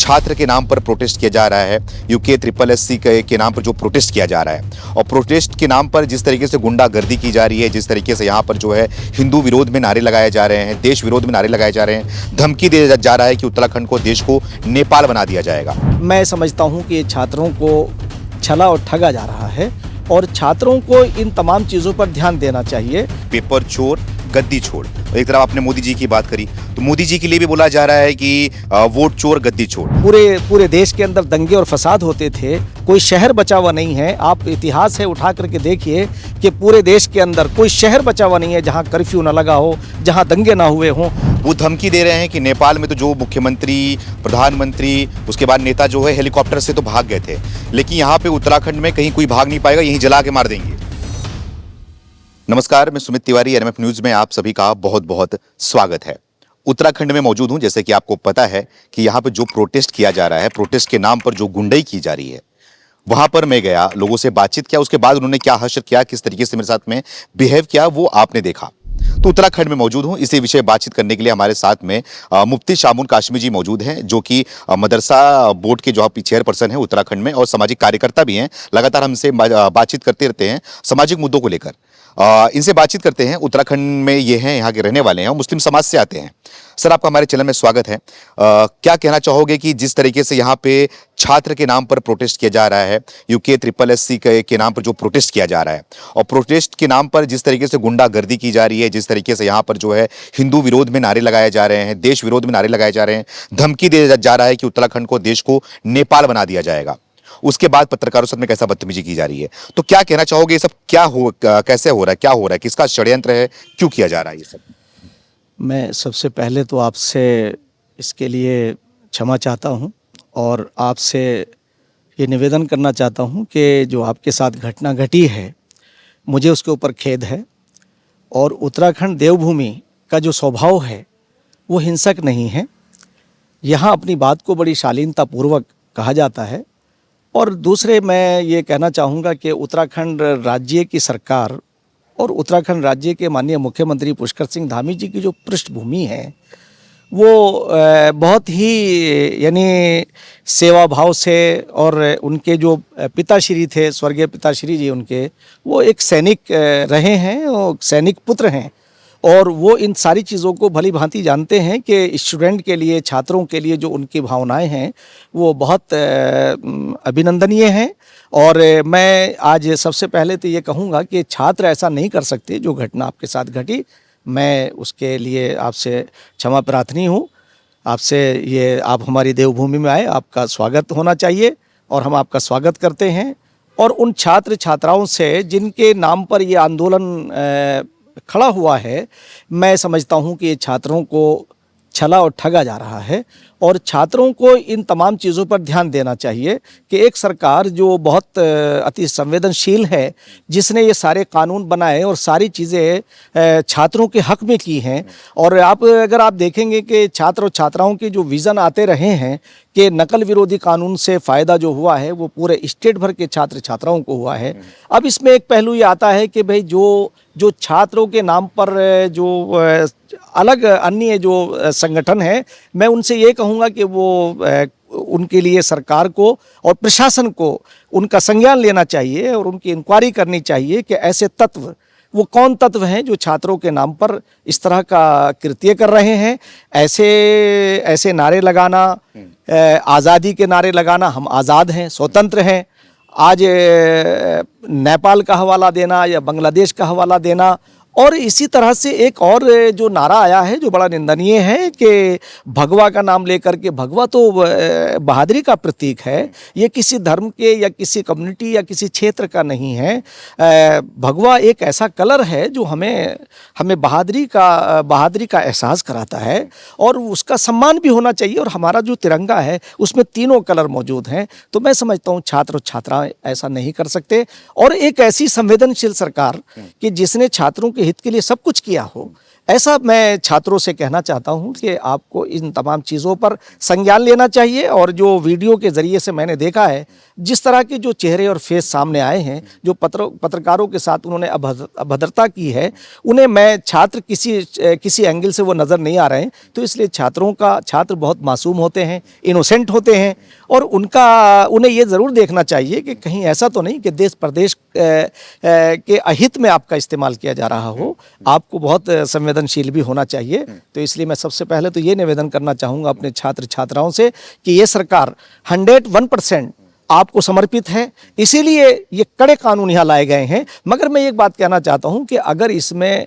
छात्र के नाम पर प्रोटेस्ट किया जा रहा है, यूके ट्रिपल एससी के नाम पर जो प्रोटेस्ट किया जा रहा है और प्रोटेस्ट के नाम पर जिस तरीके से गुंडागर्दी की जा रही है, जिस तरीके से यहाँ पर जो है हिंदू विरोध में नारे लगाए जा रहे हैं, देश विरोध में नारे लगाए जा रहे हैं, धमकी दिया जा रहा है कि उत्तराखंड को, देश को नेपाल बना दिया जाएगा। मैं समझता हूँ कि छात्रों को छला और ठगा जा रहा है और छात्रों को इन तमाम चीज़ों पर ध्यान देना चाहिए। पेपर चोर गद्दी छोड़, एक तरफ आपने मोदी जी की बात करी तो मोदी जी के लिए भी बोला जा रहा है कि वोट चोर गद्दी छोड़। पूरे देश के अंदर दंगे और फसाद होते थे, कोई शहर बचा हुआ नहीं है। आप इतिहास है उठा करके देखिए कि पूरे देश के अंदर कोई शहर बचा हुआ नहीं है जहां कर्फ्यू ना लगा हो, जहां दंगे ना हुए हों। वो धमकी दे रहे हैं कि नेपाल में तो जो मुख्यमंत्री, प्रधानमंत्री, उसके बाद नेता जो है हेलीकॉप्टर से तो भाग गए थे, लेकिन यहाँ पे उत्तराखंड में कहीं कोई भाग नहीं पाएगा, यहीं जला के मार देंगे। नमस्कार, मैं सुमित तिवारी, एनएमएफ न्यूज में आप सभी का बहुत बहुत स्वागत है। उत्तराखंड में मौजूद हूं। जैसे कि आपको पता है कि यहाँ पे जो प्रोटेस्ट किया जा रहा है, प्रोटेस्ट के नाम पर जो गुंडाई की जा रही है, वहां पर मैं गया, लोगों से बातचीत किया, उसके बाद उन्होंने क्या हश्र किया, किस तरीके से मेरे साथ में बिहेव किया, वो आपने देखा। तो उत्तराखंड में मौजूद हूं, इसी विषय बातचीत करने के लिए हमारे साथ में मुफ्ती शामुन काशमी जी मौजूद हैं, जो कि मदरसा बोर्ड के जो चेयरपर्सन हैं उत्तराखंड में और सामाजिक कार्यकर्ता भी हैं। लगातार हमसे बातचीत करते रहते हैं सामाजिक मुद्दों को लेकर। इनसे बातचीत करते हैं। उत्तराखंड में ये हैं, यहाँ के रहने वाले हैं और मुस्लिम समाज से आते हैं। सर, आपका हमारे चैनल में स्वागत है। क्या कहना चाहोगे कि जिस तरीके से यहाँ पे छात्र के नाम पर प्रोटेस्ट किया जा रहा है, यूके ट्रिपल एससी के नाम पर जो प्रोटेस्ट किया जा रहा है और प्रोटेस्ट के नाम पर जिस तरीके से गुंडागर्दी की जा रही है, जिस तरीके से यहाँ पर जो है हिंदू विरोध में नारे लगाए जा रहे हैं, देश विरोध में नारे लगाए जा रहे हैं, धमकी दिया जा रहा है कि उत्तराखंड को, देश को नेपाल बना दिया जाएगा, उसके बाद पत्रकारों से में कैसा बदतमीजी की जा रही है, तो क्या कहना चाहोगे? ये सब कैसे हो रहा है, क्या हो रहा है, किसका षड्यंत्र है, क्यों किया जा रहा है ये सब? मैं सबसे पहले तो आपसे इसके लिए क्षमा चाहता हूं और आपसे ये निवेदन करना चाहता हूं कि जो आपके साथ घटना घटी है, मुझे उसके ऊपर खेद है। और उत्तराखंड देवभूमि का जो स्वभाव है वो हिंसक नहीं है। यहाँ अपनी बात को बड़ी शालीनतापूर्वक कहा जाता है। और दूसरे मैं ये कहना चाहूँगा कि उत्तराखंड राज्य की सरकार और उत्तराखंड राज्य के माननीय मुख्यमंत्री पुष्कर सिंह धामी जी की जो पृष्ठभूमि है वो बहुत ही यानी सेवा भाव से, और उनके जो पिताश्री थे, स्वर्गीय पिताश्री जी उनके, वो एक सैनिक रहे हैं और सैनिक पुत्र हैं और वो इन सारी चीज़ों को भली भांति जानते हैं कि स्टूडेंट के लिए, छात्रों के लिए जो उनकी भावनाएं हैं वो बहुत अभिनंदनीय हैं। और मैं आज सबसे पहले तो ये कहूँगा कि छात्र ऐसा नहीं कर सकते जो घटना आपके साथ घटी। मैं उसके लिए आपसे क्षमा प्रार्थनी हूँ। आपसे ये, आप हमारी देवभूमि में आए, आपका स्वागत होना चाहिए और हम आपका स्वागत करते हैं। और उन छात्र छात्राओं से जिनके नाम पर ये आंदोलन खड़ा हुआ है, मैं समझता हूँ कि छात्रों को छला और ठगा जा रहा है और छात्रों को इन तमाम चीज़ों पर ध्यान देना चाहिए कि एक सरकार जो बहुत अति संवेदनशील है, जिसने ये सारे कानून बनाए और सारी चीज़ें छात्रों के हक में की हैं। और अगर आप देखेंगे कि छात्र और छात्राओं के जो विज़न आते रहे हैं कि नकल विरोधी कानून से फ़ायदा जो हुआ है वो पूरे स्टेट भर के छात्र छात्राओं को हुआ है। अब इसमें एक पहलू ये आता है कि भाई जो छात्रों के नाम पर जो अलग अन्य जो संगठन है, मैं उनसे ये कहूँगा कि वो उनके लिए सरकार को और प्रशासन को उनका संज्ञान लेना चाहिए और उनकी इंक्वायरी करनी चाहिए कि ऐसे तत्व, वो कौन तत्व हैं जो छात्रों के नाम पर इस तरह का कृत्य कर रहे हैं। ऐसे नारे लगाना, आज़ादी के नारे लगाना, हम आज़ाद हैं, स्वतंत्र हैं, आज नेपाल का हवाला देना या बांग्लादेश का हवाला देना। और इसी तरह से एक और जो नारा आया है जो बड़ा निंदनीय है कि भगवा का नाम लेकर के, भगवा तो बहादुरी का प्रतीक है, ये किसी धर्म के या किसी कम्युनिटी या किसी क्षेत्र का नहीं है। भगवा एक ऐसा कलर है जो हमें बहादुरी का एहसास कराता है और उसका सम्मान भी होना चाहिए। और हमारा जो तिरंगा है उसमें तीनों कलर मौजूद हैं। तो मैं समझता हूँ छात्र और छात्राएं ऐसा नहीं कर सकते। और एक ऐसी संवेदनशील सरकार कि जिसने छात्रों के हित के लिए सब कुछ किया हो, ऐसा मैं छात्रों से कहना चाहता हूं कि आपको इन तमाम चीज़ों पर संज्ञान लेना चाहिए। और जो वीडियो के ज़रिए से मैंने देखा है, जिस तरह के जो चेहरे और फेस सामने आए हैं, जो पत्रकारों के साथ उन्होंने अभद्रता की है, उन्हें मैं छात्र किसी एंगल से वो नज़र नहीं आ रहे हैं। तो इसलिए छात्र बहुत मासूम होते हैं, इनोसेंट होते हैं, और उन्हें ये ज़रूर देखना चाहिए कि कहीं ऐसा तो नहीं कि देश प्रदेश के अहित में आपका इस्तेमाल किया जा रहा हो। आपको बहुत संवेदनशील भी होना चाहिए। तो इसलिए मैं सबसे पहले तो ये निवेदन करना चाहूँगा अपने छात्र छात्राओं से कि ये सरकार 101% आपको समर्पित है, इसीलिए ये कड़े कानून यहाँ लाए गए हैं। मगर मैं एक बात कहना चाहता हूँ कि अगर इसमें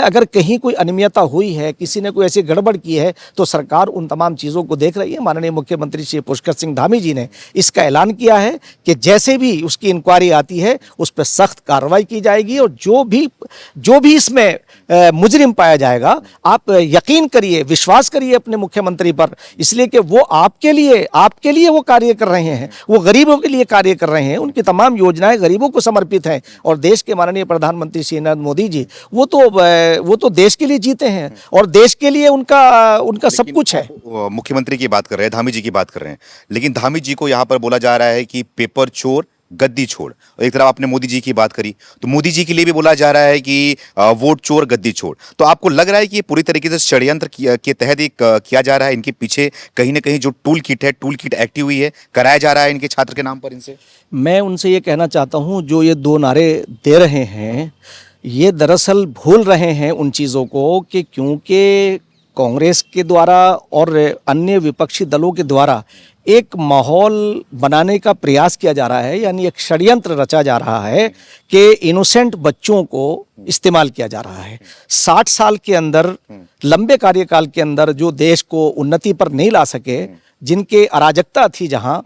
अगर कहीं कोई अनियमितता हुई है, किसी ने कोई ऐसी गड़बड़ की है, तो सरकार उन तमाम चीज़ों को देख रही है। माननीय मुख्यमंत्री श्री पुष्कर सिंह धामी जी ने इसका ऐलान किया है कि जैसे भी उसकी इंक्वायरी आती है उस पर सख्त कार्रवाई की जाएगी, और जो भी इसमें मुजरिम पाया जाएगा, आप यकीन करिए, विश्वास करिए अपने मुख्यमंत्री पर, इसलिए कि वो आपके लिए वो कार्य कर रहे हैं, वो गरीबों के लिए कार्य कर रहे हैं। उनकी तमाम योजनाएं गरीबों को समर्पित हैं। और देश के माननीय प्रधानमंत्री श्री नरेंद्र मोदी जी वो तो देश के लिए जीते हैं, और देश के लिए उनका सब कुछ है। मुख्यमंत्री की बात कर रहे हैं, धामी जी की बात कर रहे हैं, लेकिन धामी जी को यहाँ पर बोला जा रहा है कि पेपर चोर गद्दी छोड़। और एक तरफ आपने मोदी जी की बात करी, तो मोदी जी के लिए भी बोला जा रहा है कि वोट चोर गद्दी छोड़। तो आपको लग रहा है कि ये पूरी तरीके से षड्यंत्र के तहत किया जा रहा है, इनके पीछे कहीं ना कहीं जो टूल किट एक्टिव हुई है, कराया जा रहा है इनके छात्र के नाम पर इनसे? मैं उनसे ये कहना चाहता हूँ, जो ये 2 नारे दे रहे हैं, ये दरअसल भूल रहे हैं उन चीज़ों को कि क्योंकि कांग्रेस के द्वारा और अन्य विपक्षी दलों के द्वारा एक माहौल बनाने का प्रयास किया जा रहा है, यानी एक षड्यंत्र रचा जा रहा है कि इनोसेंट बच्चों को इस्तेमाल किया जा रहा है। 60 साल के अंदर, लंबे कार्यकाल के अंदर जो देश को उन्नति पर नहीं ला सके, जिनके अराजकता थी, जहां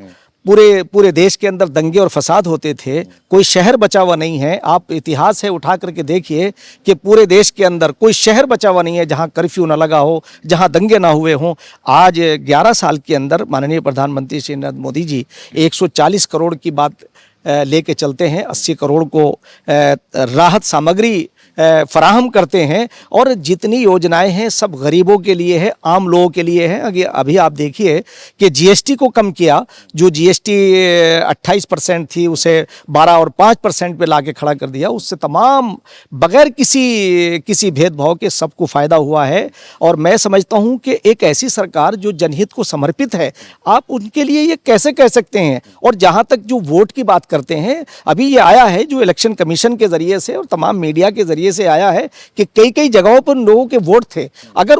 पूरे देश के अंदर दंगे और फसाद होते थे, कोई शहर बचा हुआ नहीं है। आप इतिहास है उठा करके देखिए कि पूरे देश के अंदर कोई शहर बचा हुआ नहीं है जहां कर्फ्यू ना लगा हो, जहां दंगे ना हुए हों। आज 11 साल के अंदर माननीय प्रधानमंत्री श्री नरेंद्र मोदी जी 140 करोड़ की बात लेके चलते हैं, 80 करोड़ को राहत सामग्री फराहम करते हैं, और जितनी योजनाएं हैं सब गरीबों के लिए है, आम लोगों के लिए है। अभी आप देखिए कि जीएसटी को कम किया, जो जीएसटी 28% थी उसे 12 और 5% पे लाके खड़ा कर दिया। उससे तमाम बगैर किसी भेदभाव के सबको फ़ायदा हुआ है। और मैं समझता हूं कि एक ऐसी सरकार जो जनहित को समर्पित है, आप उनके लिए ये कैसे कह सकते हैं? और जहां तक जो वोट की बात करते हैं, अभी ये आया है जो इलेक्शन कमीशन के ज़रिए से और तमाम मीडिया के ज़रिए से आया है कि कई जगहों पर लोगों के वोट थे। अगर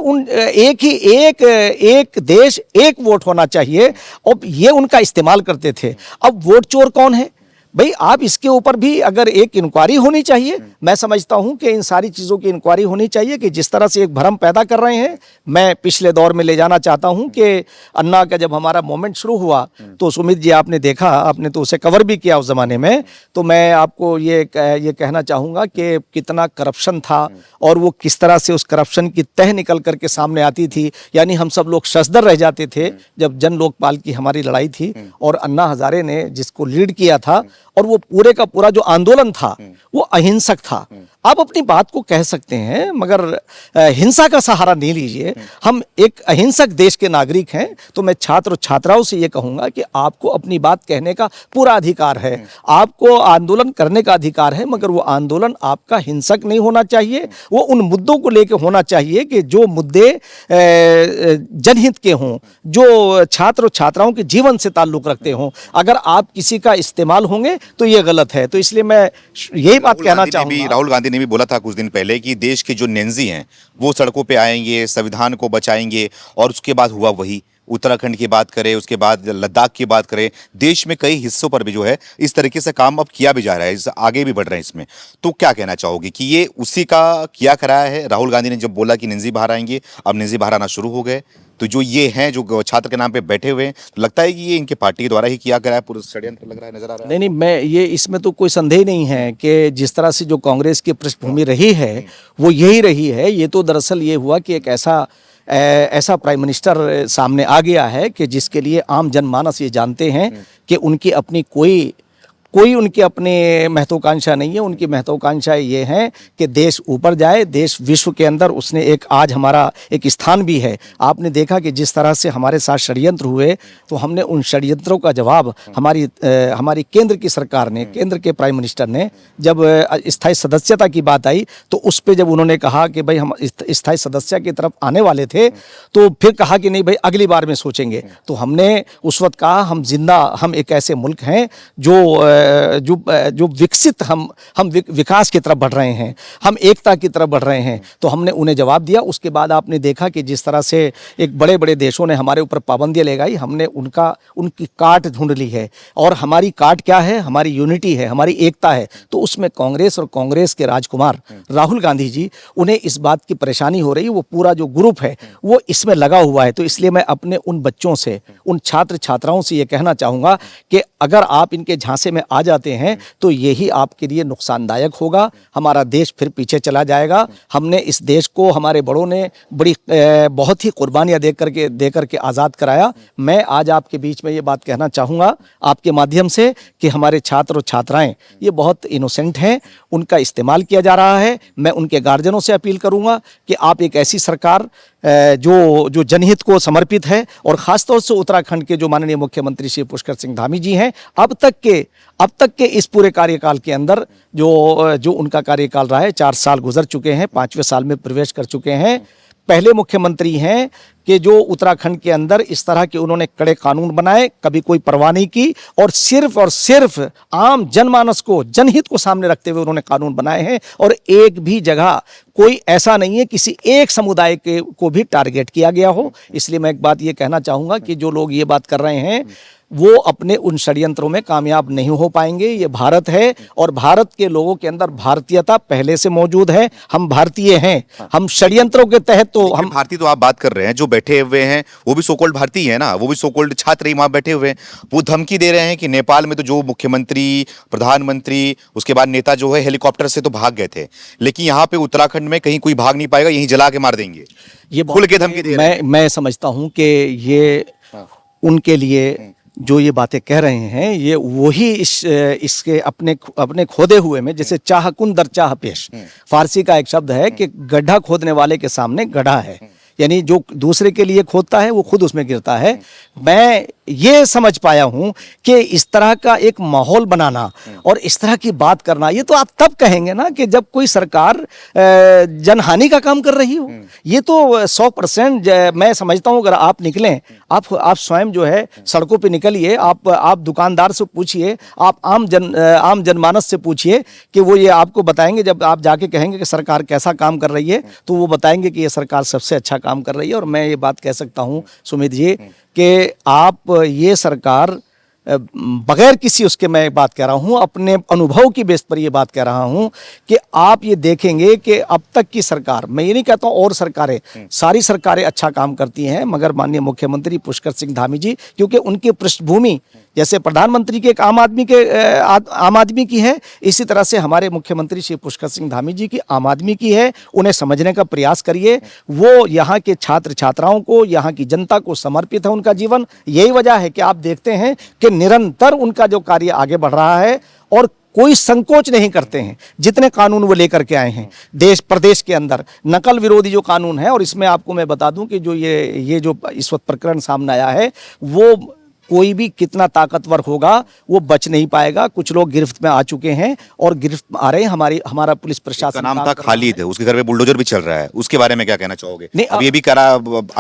एक देश एक वोट होना चाहिए, और ये उनका इस्तेमाल करते थे। अब वोट चोर कौन है भाई? आप इसके ऊपर भी अगर एक इंक्वायरी होनी चाहिए। मैं समझता हूं कि इन सारी चीज़ों की इंक्वायरी होनी चाहिए कि जिस तरह से एक भ्रम पैदा कर रहे हैं। मैं पिछले दौर में ले जाना चाहता हूं कि अन्ना का जब हमारा मूवमेंट शुरू हुआ, तो सुमित जी आपने देखा, आपने तो उसे कवर भी किया उस ज़माने में। तो मैं आपको ये कहना चाहूँगा कि कितना करप्शन था, और वो किस तरह से उस करप्शन की तह निकल करके सामने आती थी। यानी हम सब लोग शशदर रह जाते थे जब जन लोकपाल की हमारी लड़ाई थी, और अन्ना हजारे ने जिसको लीड किया था, और वो पूरे का पूरा जो आंदोलन था वो अहिंसक था। आप अपनी बात को कह सकते हैं, मगर हिंसा का सहारा नहीं लीजिए। हम एक अहिंसक देश के नागरिक हैं। तो मैं छात्र और छात्राओं से ये कहूँगा कि आपको अपनी बात कहने का पूरा अधिकार है, आपको आंदोलन करने का अधिकार है, मगर वो आंदोलन आपका हिंसक नहीं होना चाहिए। वो उन मुद्दों को लेकर होना चाहिए कि जो मुद्दे जनहित के हों, जो छात्र और छात्राओं के जीवन से ताल्लुक़ रखते हों। अगर आप किसी का इस्तेमाल होंगे तो ये गलत है। तो इसलिए मैं यही बात कहना चाहूँगा। राहुल गांधी ने भी बोला था कुछ दिन पहले कि देश के जो नेंजी हैं वो सड़कों पे आएंगे, संविधान को बचाएंगे, और उसके बाद हुआ वही। उत्तराखंड की बात करें, उसके बाद लद्दाख की बात करें, देश में कई हिस्सों पर भी जो है इस तरीके से काम अब किया भी जा रहा है, आगे भी बढ़ रहे हैं इसमें। तो क्या कहना चाहोगे कि ये उसी का किया कराया है? राहुल गांधी ने जब बोला कि निंजी बाहर आएंगे, अब निंजी बाहर आना शुरू हो गए। तो जो ये हैं जो छात्र के नाम पे बैठे हुए हैं, तो लगता है कि ये इनके पार्टी के द्वारा ही किया गया है, पूरा षड्यंत्र लग रहा है, नजर आ रहा है। नहीं, मैं ये इसमें तो कोई संदेह नहीं है कि जिस तरह से जो कांग्रेस की पृष्ठभूमि रही है वो यही रही है। ये तो दरअसल ये हुआ कि एक ऐसा प्राइम मिनिस्टर सामने आ गया है कि जिसके लिए आम जनमानस ये जानते हैं कि उनकी अपनी कोई उनकी अपनी महत्वाकांक्षा नहीं है। उनकी महत्वाकांक्षा ये है कि देश ऊपर जाए, देश विश्व के अंदर उसने एक आज हमारा एक स्थान भी है। आपने देखा कि जिस तरह से हमारे साथ षड्यंत्र हुए, तो हमने उन षड्यंत्रों का जवाब हमारी केंद्र की सरकार ने, केंद्र के प्राइम मिनिस्टर ने, जब स्थायी सदस्यता की बात आई तो उस पे जब उन्होंने कहा कि भाई हम स्थायी सदस्य की तरफ आने वाले थे, तो फिर कहा कि नहीं भाई अगली बार में सोचेंगे। तो हमने उस वक्त कहा हम एक ऐसे मुल्क हैं जो विकसित हम विकास की तरफ बढ़ रहे हैं, हम एकता की तरफ बढ़ रहे हैं। तो हमने उन्हें जवाब दिया। उसके बाद आपने देखा कि जिस तरह से एक बड़े बड़े देशों ने हमारे ऊपर पाबंदियां लगाई, हमने उनकी काट ढूंढ ली है। और हमारी काट क्या है? हमारी यूनिटी है, हमारी एकता है। तो उसमें कांग्रेस और कांग्रेस के राजकुमार राहुल गांधी जी, उन्हें इस बात की परेशानी हो रही है। वो पूरा जो ग्रुप है वो इसमें लगा हुआ है। तो इसलिए मैं अपने उन बच्चों से, उन छात्र छात्राओं से ये कहना चाहूँगा कि अगर आप इनके झांसे में आ जाते हैं तो यही आपके लिए नुकसानदायक होगा। हमारा देश फिर पीछे चला जाएगा। हमने इस देश को, हमारे बड़ों ने बहुत ही कुर्बानियाँ दे करके आज़ाद कराया। मैं आज आपके बीच में ये बात कहना चाहूँगा आपके माध्यम से कि हमारे छात्र और छात्राएं ये बहुत इनोसेंट हैं, उनका इस्तेमाल किया जा रहा है। मैं उनके गार्जियनों से अपील करूँगा कि आप एक ऐसी सरकार जो जनहित को समर्पित है, और ख़ासतौर से उत्तराखंड के जो माननीय मुख्यमंत्री श्री पुष्कर सिंह धामी जी हैं, अब तक के इस पूरे कार्यकाल के अंदर जो उनका कार्यकाल रहा है, 4 साल गुजर चुके हैं, 5वें साल में प्रवेश कर चुके हैं। पहले मुख्यमंत्री हैं कि जो उत्तराखंड के अंदर इस तरह के उन्होंने कड़े कानून बनाए, कभी कोई परवाह नहीं की, और सिर्फ आम जनमानस को, जनहित को सामने रखते हुए उन्होंने कानून बनाए हैं। और एक भी जगह कोई ऐसा नहीं है किसी एक समुदाय को भी टारगेट किया गया हो। इसलिए मैं एक बात ये कहना चाहूँगा कि जो लोग ये बात कर रहे हैं वो अपने उन षड्यंत्रों में कामयाब नहीं हो पाएंगे। ये भारत है और भारत के लोगों के अंदर भारतीयता पहले से मौजूद है। हम भारतीय हैं। हम षड्यंत्रों के तहत तो हम भारतीय तो आप बात कर रहे हैं, जो बैठे हुए हैं वो भी सोकोल्ड भारतीय है ना, वो भी सोकोल्ड छात्र ही वहां बैठे हुए हैं। वो धमकी दे रहे हैं कि नेपाल में तो जो मुख्यमंत्री, प्रधानमंत्री, उसके बाद नेता जो है हेलीकॉप्टर से तो भाग गए थे, लेकिन यहाँ पे उत्तराखंड में कहीं कोई भाग नहीं पाएगा, यहीं जला के मार देंगे। ये खुल के धमकी दे रहे हैं। मैं समझता हूं कि ये उनके लिए जो ये बातें कह रहे हैं, ये वही इसके अपने खोदे हुए में, जैसे चाह कुन दर चाह पेश, फारसी का एक शब्द है कि गड्ढा खोदने वाले के सामने गड्ढा है, यानी जो दूसरे के लिए खोदता है वो खुद उसमें गिरता है। मैं ये समझ पाया हूं कि इस तरह का एक माहौल बनाना और इस तरह की बात करना, ये तो आप तब कहेंगे ना कि जब कोई सरकार जनहानि का काम कर रही हो। ये तो 100% मैं समझता हूं। अगर आप निकलें, आप स्वयं जो है सड़कों पे निकलिए, आप दुकानदार से पूछिए, आप आम जनमानस से पूछिए कि वो ये आपको बताएंगे। जब आप जाके कहेंगे कि सरकार कैसा काम कर रही है, तो वो बताएंगे कि ये सरकार सबसे अच्छा काम कर रही है। और मैं ये बात कह सकता हूं सुमित जी कि आप ये सरकार बगैर किसी उसके, मैं बात कह रहा हूं अपने अनुभव की बेस पर ये बात कह रहा हूं कि आप ये देखेंगे कि अब तक की सरकार, मैं ये नहीं कहता हूं और सरकारें, सारी सरकारें अच्छा काम करती हैं, मगर माननीय मुख्यमंत्री पुष्कर सिंह धामी जी, क्योंकि उनकी पृष्ठभूमि जैसे प्रधानमंत्री के एक आम आदमी की है, इसी तरह से हमारे मुख्यमंत्री श्री पुष्कर सिंह धामी जी की आम आदमी की है। उन्हें समझने का प्रयास करिए। वो यहाँ के छात्र छात्राओं को, यहाँ की जनता को समर्पित है उनका जीवन। यही वजह है कि आप देखते हैं कि निरंतर उनका जो कार्य आगे बढ़ रहा है और कोई संकोच नहीं करते हैं। जितने कानून वो लेकर के आए हैं देश प्रदेश के अंदर, नकल विरोधी जो कानून है, और इसमें आपको मैं बता दूं कि जो ये जो इस वक्त प्रकरण सामने आया है, वो कोई भी कितना ताकतवर होगा वो बच नहीं पाएगा। कुछ लोग गिरफ्त में आ चुके हैं और गिरफ्त में आ रहे हैं। हमारा पुलिस प्रशासन का नाम था खालिद है, उसके घर में बुलडोजर भी चल रहा है, उसके बारे में क्या कहना चाहोगे? अब ये भी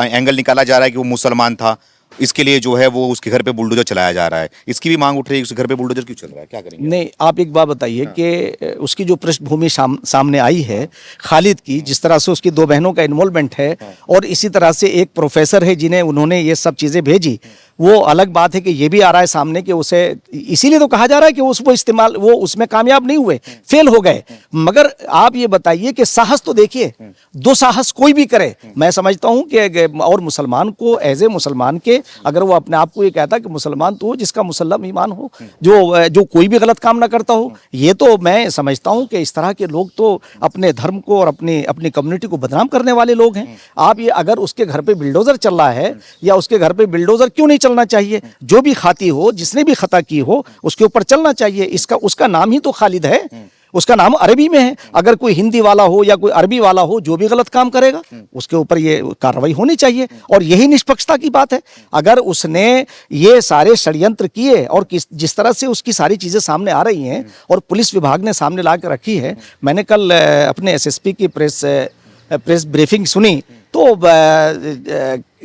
एंगल निकाला जा रहा है कि वो मुसलमान था, इसके लिए जो है वो उसके घर पे बुलडोजर चलाया जा रहा है। इसकी भी मांग उठ रही है, उसके घर पे बुलडोजर क्यों चल रहा है, क्या करेंगे? नहीं, आप एक बात बताइए कि उसकी जो पृष्ठभूमि सामने आई है खालिद की, जिस तरह से उसकी 2 बहनों का इन्वॉल्वमेंट है, और इसी तरह से एक प्रोफेसर है जिन्हें उन्होंने ये सब चीज़ें भेजी, वो अलग बात है कि ये भी आ रहा है सामने कि उसे, इसीलिए तो कहा जा रहा है कि वो उसमें कामयाब नहीं हुए, फेल हो गए। मगर आप ये बताइए कि साहस तो देखिए, दुस्साहस कोई भी करे, मैं समझता हूं कि और मुसलमान को एज ए मुसलमान के चाहिए। अगर वो अपने आप को ये कहता कि मुसलमान तो हो जिसका मुसल्लम ईमान हो, जो कोई भी गलत काम ना करता हो। ये तो मैं समझता हूँ कि इस तरह के लोग तो अपने धर्म को और अपनी कम्युनिटी को बदनाम करने वाले लोग हैं। आप ये अगर उसके घर पे बिल्डोजर चल रहा है या उसके घर पे बिल्डोजर क्यों नहीं चलना चाहिए? जो भी खाती हो, जिसने भी खता की हो, उसके ऊपर चलना चाहिए। उसका नाम ही तो खालिद है, उसका नाम अरबी में है। अगर कोई हिंदी वाला हो या कोई अरबी वाला हो, जो भी गलत काम करेगा उसके ऊपर ये कार्रवाई होनी चाहिए। और यही निष्पक्षता की बात है। अगर उसने ये सारे षड्यंत्र किए और जिस तरह से उसकी सारी चीजें सामने आ रही हैं और पुलिस विभाग ने सामने ला कर रखी है। मैंने कल अपने एसएसपी की प्रेस ब्रीफिंग सुनी तो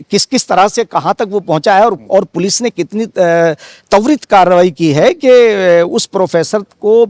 किस किस तरह से कहाँ तक वो पहुंचा है और पुलिस ने कितनी त्वरित कार्रवाई की है कि उस प्रोफेसर को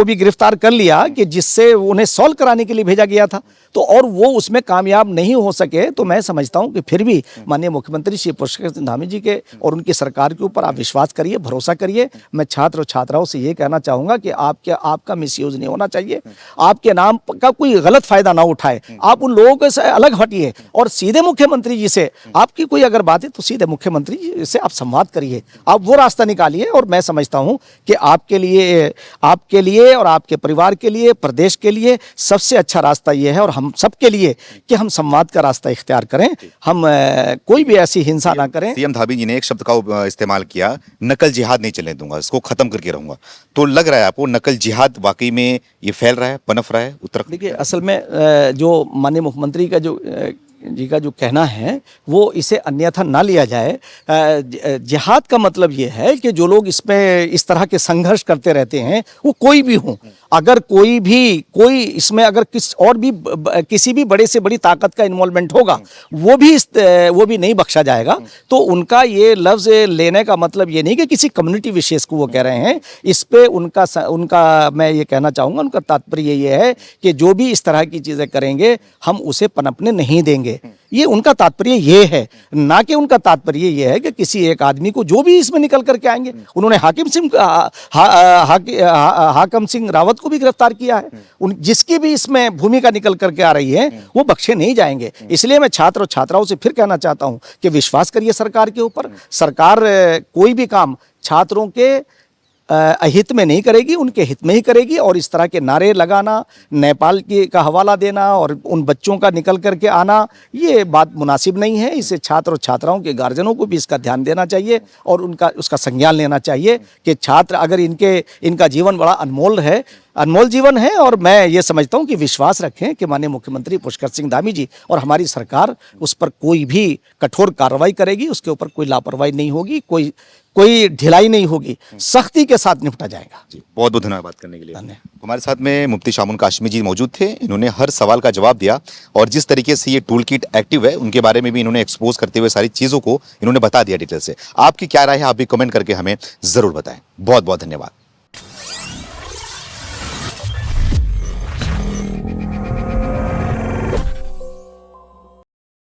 भी गिरफ्तार कर लिया कि जिससे उन्हें सॉल्व कराने के लिए भेजा गया था। तो और वो उसमें कामयाब नहीं हो सके। तो मैं समझता हूं कि फिर भी माननीय मुख्यमंत्री श्री पुष्कर सिंह धामी जी के और उनकी सरकार के ऊपर आप विश्वास करिए, भरोसा करिए। मैं छात्र और छात्राओं से ये कहना चाहूंगा कि आपका मिसयूज नहीं होना चाहिए। आपके नाम का कोई गलत फायदा ना उठाए। आप उन लोगों से अलग हटिए और सीधे मुख्यमंत्री जी से, आपकी कोई अगर बात है तो सीधे मुख्यमंत्री जी से आप संवाद करिए, आप वो रास्ता निकालिए। और मैं समझता हूं कि आपके लिए और आपके परिवार के लिए, प्रदेश के लिए सबसे अच्छा रास्ता ये है और हम सबके लिए कि हम संवाद का रास्ता इख्तियार करें। हम कोई भी ऐसी हिंसा ना करें। सीएम धामी जी ने एक शब्द का इस्तेमाल किया, नकल जिहाद नहीं चलने दूंगा, इसको खत्म करके रहूंगा। तो लग रहा है आपको नकल जिहाद वाकई में ये फैल रहा है, पनप रहा है उत्तराखंड? देखिए, असल में जो माननीय मुख्यमंत्री का जो कहना है वो इसे अन्यथा ना लिया जाए। जिहाद का मतलब ये है कि जो लोग इसमें इस तरह के संघर्ष करते रहते हैं वो कोई भी हों, अगर कोई इसमें अगर किसी भी बड़े से बड़ी ताकत का इन्वॉल्वमेंट होगा वो भी नहीं बख्शा जाएगा। तो उनका ये लफ्ज़ लेने का मतलब ये नहीं कि किसी कम्युनिटी विशेष को वो कह रहे हैं। इस पे उनका मैं ये कहना चाहूँगा, उनका तात्पर्य ये है कि जो भी इस तरह की चीज़ें करेंगे हम उसे पनपने नहीं देंगे। ये उनका तात्पर्य ये है, ना कि उनका तात्पर्य ये है कि किसी एक आदमी को जो भी इसमें निकल करके आएंगे। उन्होंने हाकिम सिंह रावत को भी गिरफ्तार किया है। जिसकी भी इसमें भूमिका निकल करके आ रही है वो बख्शे नहीं जाएंगे। इसलिए मैं छात्र और छात्राओं से फिर कहना चाहता हूं कि विश्वास करिए सरकार के ऊपर। सरकार कोई भी काम छात्रों के अहित में नहीं करेगी, उनके हित में ही करेगी। और इस तरह के नारे लगाना, नेपाल का हवाला देना और उन बच्चों का निकल करके आना, ये बात मुनासिब नहीं है। इसे छात्र और छात्राओं के गार्जियनों को भी इसका ध्यान देना चाहिए और उसका संज्ञान लेना चाहिए कि छात्र अगर इनका जीवन बड़ा अनमोल जीवन है। और मैं ये समझता हूँ कि विश्वास रखें कि माननीय मुख्यमंत्री पुष्कर सिंह धामी जी और हमारी सरकार उस पर कोई भी कठोर कार्रवाई करेगी, उसके ऊपर कोई लापरवाही नहीं होगी, कोई ढिलाई नहीं होगी, सख्ती के साथ निपटा जाएगा। जी, बहुत बहुत धन्यवाद बात करने के लिए। हमारे साथ में मुफ्ती शामुन काशमी जी मौजूद थे। इन्होंने हर सवाल का जवाब दिया और जिस तरीके से ये टूल किट एक्टिव है उनके बारे में भी इन्होंने एक्सपोज करते हुए सारी चीज़ों को इन्होंने बता दिया डिटेल से। आपकी क्या राय है, आप भी कमेंट करके हमें ज़रूर बताएं। बहुत बहुत धन्यवाद।